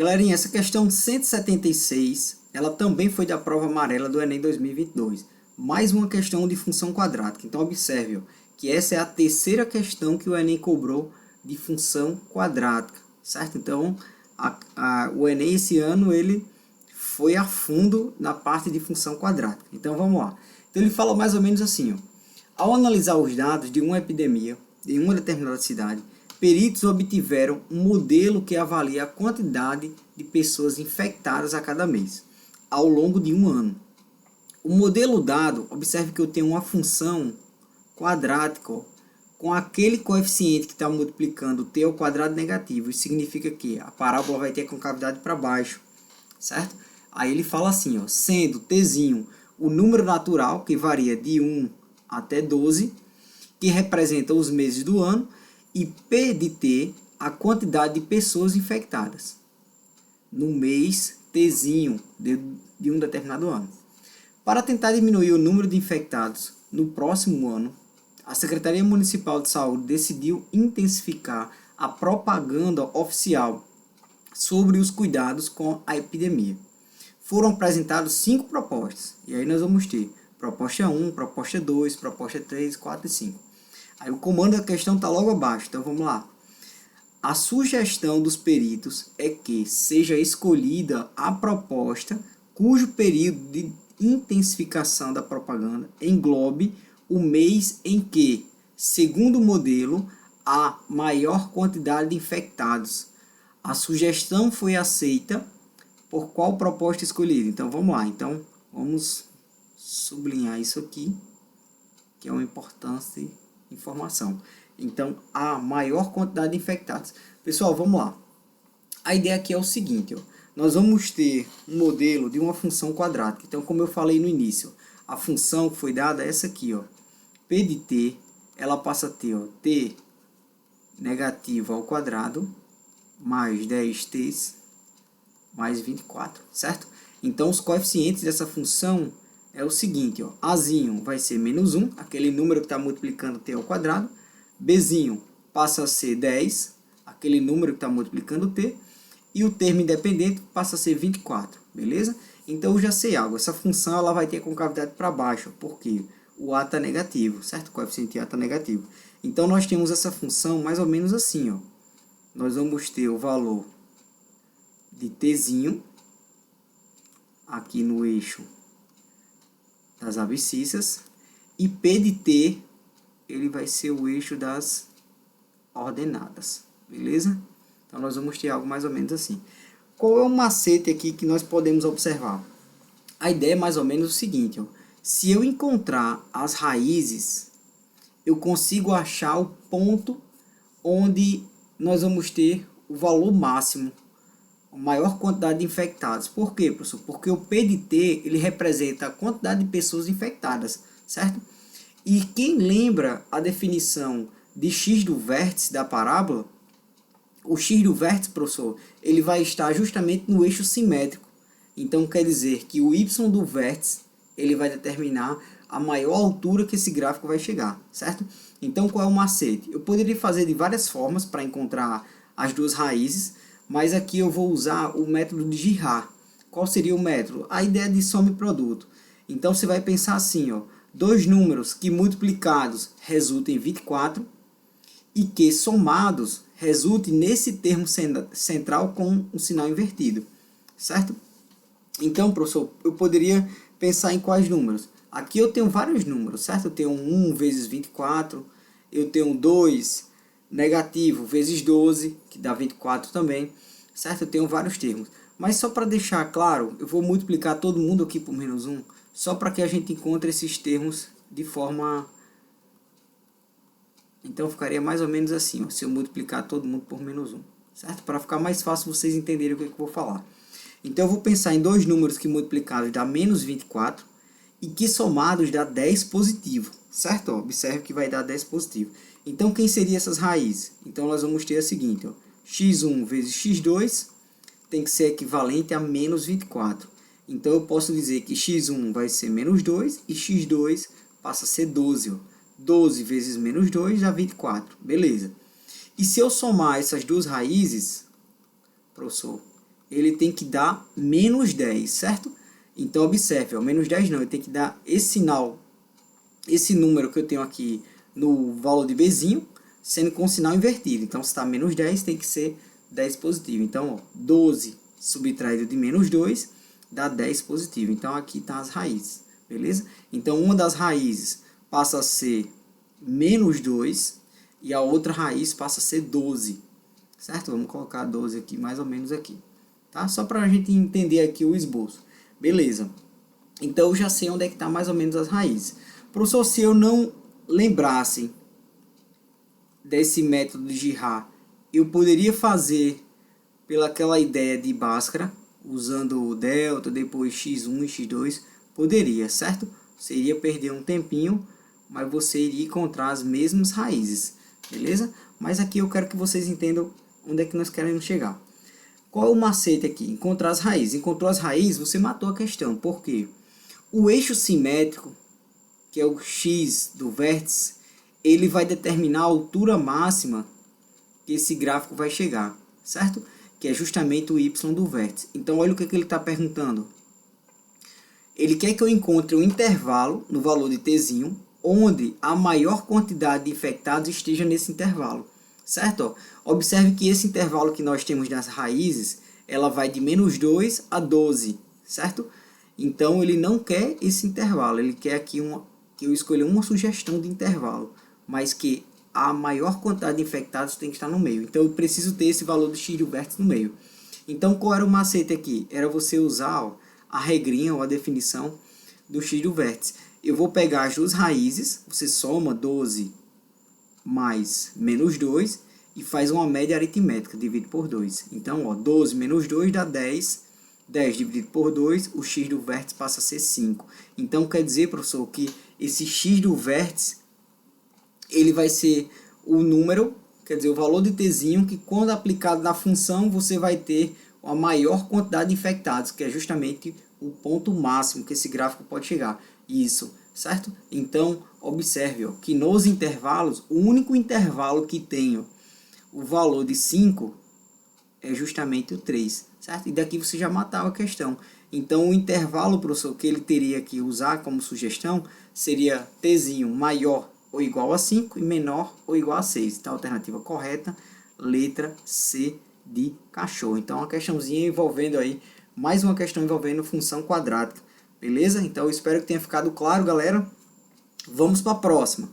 Galerinha, essa questão 176, ela também foi da prova amarela do Enem 2022. Mais uma questão de função quadrática. Então, observe, ó, que essa é a terceira questão que o Enem cobrou de função quadrática, certo? Então, o Enem esse ano, ele foi a fundo na parte de função quadrática. Então, vamos lá. Então, ele fala mais ou menos assim, ó. Ao analisar os dados de uma epidemia em uma determinada cidade, peritos obtiveram um modelo que avalia a quantidade de pessoas infectadas a cada mês, ao longo de um ano. O modelo dado, observe que eu tenho uma função quadrática, ó, com aquele coeficiente que está multiplicando t ao quadrado negativo. Isso significa que a parábola vai ter concavidade para baixo, certo? Aí ele fala assim, ó, sendo tzinho o número natural, que varia de 1 até 12, que representa os meses do ano, e P de T, a quantidade de pessoas infectadas no mês Tzinho de um determinado ano. Para tentar diminuir o número de infectados no próximo ano, a Secretaria Municipal de Saúde decidiu intensificar a propaganda oficial sobre os cuidados com a epidemia. Foram apresentadas 5 propostas, e aí nós vamos ter proposta 1, proposta 2, proposta 3, 4 e 5. Aí o comando da questão está logo abaixo, então vamos lá. A sugestão dos peritos é que seja escolhida a proposta cujo período de intensificação da propaganda englobe o mês em que, segundo o modelo, há maior quantidade de infectados. A sugestão foi aceita por qual proposta escolhida? Então vamos lá, então vamos sublinhar isso aqui, que é uma importante informação. Então, a maior quantidade de infectados. Pessoal, vamos lá. A ideia aqui é o seguinte, ó. Nós vamos ter um modelo de uma função quadrática. Então, como eu falei no início, a função que foi dada é essa aqui, ó. P de t, ela passa a ter, ó, t negativo ao quadrado, mais 10t, mais 24, certo? Então, os coeficientes dessa função é o seguinte, ó. Azinho vai ser menos 1, aquele número que está multiplicando t ao quadrado. Bzinho passa a ser 10, aquele número que está multiplicando t. E o termo independente passa a ser 24, beleza? Então eu já sei algo, essa função ela vai ter a concavidade para baixo, porque o a está negativo, certo? O coeficiente a está negativo. Então nós temos essa função mais ou menos assim, ó. Nós vamos ter o valor de tzinho aqui no eixo das abscissas, e P de t, ele vai ser o eixo das ordenadas, beleza? Então, nós vamos ter algo mais ou menos assim. Qual é o macete aqui que nós podemos observar? A ideia é mais ou menos o seguinte, ó. Se eu encontrar as raízes, eu consigo achar o ponto onde nós vamos ter o valor máximo, a maior quantidade de infectados. Por quê, professor? Porque o P de T, ele representa a quantidade de pessoas infectadas, certo? E quem lembra a definição de x do vértice da parábola, o x do vértice, professor, ele vai estar justamente no eixo simétrico. Então, quer dizer que o y do vértice, ele vai determinar a maior altura que esse gráfico vai chegar, certo? Então, qual é o macete? Eu poderia fazer de várias formas para encontrar as duas raízes, mas aqui eu vou usar o método de Girard. Qual seria o método? A ideia de soma e produto. Então, você vai pensar assim, ó, dois números que multiplicados resultam em 24 e que somados resultem nesse termo central com um sinal invertido, certo? Então, professor, eu poderia pensar em quais números? Aqui eu tenho vários números, certo? Eu tenho 1 vezes 24, eu tenho 2 negativo vezes 12, que dá 24 também, certo? Eu tenho vários termos. Mas só para deixar claro, eu vou multiplicar todo mundo aqui por menos 1, só para que a gente encontre esses termos de forma... Então ficaria mais ou menos assim, ó, se eu multiplicar todo mundo por menos 1, certo? Para ficar mais fácil vocês entenderem o que eu vou falar. Então eu vou pensar em dois números que multiplicados dá menos 24 e que somados dá 10 positivo, certo? Ó, observe que vai dar 10 positivo. Então quem seriam essas raízes? Então nós vamos ter a seguinte, ó, x1 vezes x2 tem que ser equivalente a menos 24. Então eu posso dizer que x1 vai ser menos 2 e x2 passa a ser 12, ó. 12 vezes menos 2 dá 24, beleza. E se eu somar essas duas raízes, professor, ele tem que dar menos 10, certo? Então, observe, ó, menos 10 não, ele tem que dar esse sinal, esse número que eu tenho aqui no valor de Bzinho, sendo com o sinal invertido. Então, se está menos 10, tem que ser 10 positivo. Então, ó, 12 subtraído de menos 2 dá 10 positivo. Então, aqui estão as raízes, beleza? Então, uma das raízes passa a ser menos 2 e a outra raiz passa a ser 12, certo? Vamos colocar 12 aqui, mais ou menos aqui, tá? Só para a gente entender aqui o esboço. Beleza. Então, eu já sei onde é que está mais ou menos as raízes. Professor, se eu não lembrasse desse método de Girard, eu poderia fazer pelaquela ideia de Bhaskara, usando o delta, depois x1 e x2, poderia, certo? Você iria perder um tempinho, mas você iria encontrar as mesmas raízes, beleza? Mas aqui eu quero que vocês entendam onde é que nós queremos chegar. Qual é o macete aqui? Encontrar as raízes. Encontrou as raízes, você matou a questão. Por quê? O eixo simétrico, que é o x do vértice, ele vai determinar a altura máxima que esse gráfico vai chegar, certo? Que é justamente o y do vértice. Então, olha o que ele está perguntando. Ele quer que eu encontre um intervalo no valor de tzinho, onde a maior quantidade de infectados esteja nesse intervalo, certo? Observe que esse intervalo que nós temos das raízes, ela vai de menos 2 a 12, certo? Então, ele não quer esse intervalo, ele quer aqui que eu escolha uma sugestão de intervalo, mas que a maior quantidade de infectados tem que estar no meio. Então, eu preciso ter esse valor do x do vértice no meio. Então, qual era o macete aqui? Era você usar, ó, a regrinha ou a definição do x do vértice. Eu vou pegar as duas raízes, você soma 12 mais menos 2 e faz uma média aritmética, divide por 2. Então, ó, 12 menos 2 dá 10, 10 dividido por 2, o x do vértice passa a ser 5. Então, quer dizer, professor, que esse x do vértice, ele vai ser o número, quer dizer, o valor de tzinho, que quando aplicado na função, você vai ter a maior quantidade de infectados, que é justamente o ponto máximo que esse gráfico pode chegar. Isso, certo? Então, observe, ó, que nos intervalos, o único intervalo que tem, ó, o valor de 5 é justamente o 3, certo? E daqui você já matava a questão. Então, o intervalo, professor, que ele teria que usar como sugestão seria tzinho maior ou igual a 5 e menor ou igual a 6. Então, a alternativa correta, letra C de cachorro. Então, uma questãozinha envolvendo aí, mais uma questão envolvendo função quadrática. Beleza? Então, eu espero que tenha ficado claro, galera. Vamos para a próxima.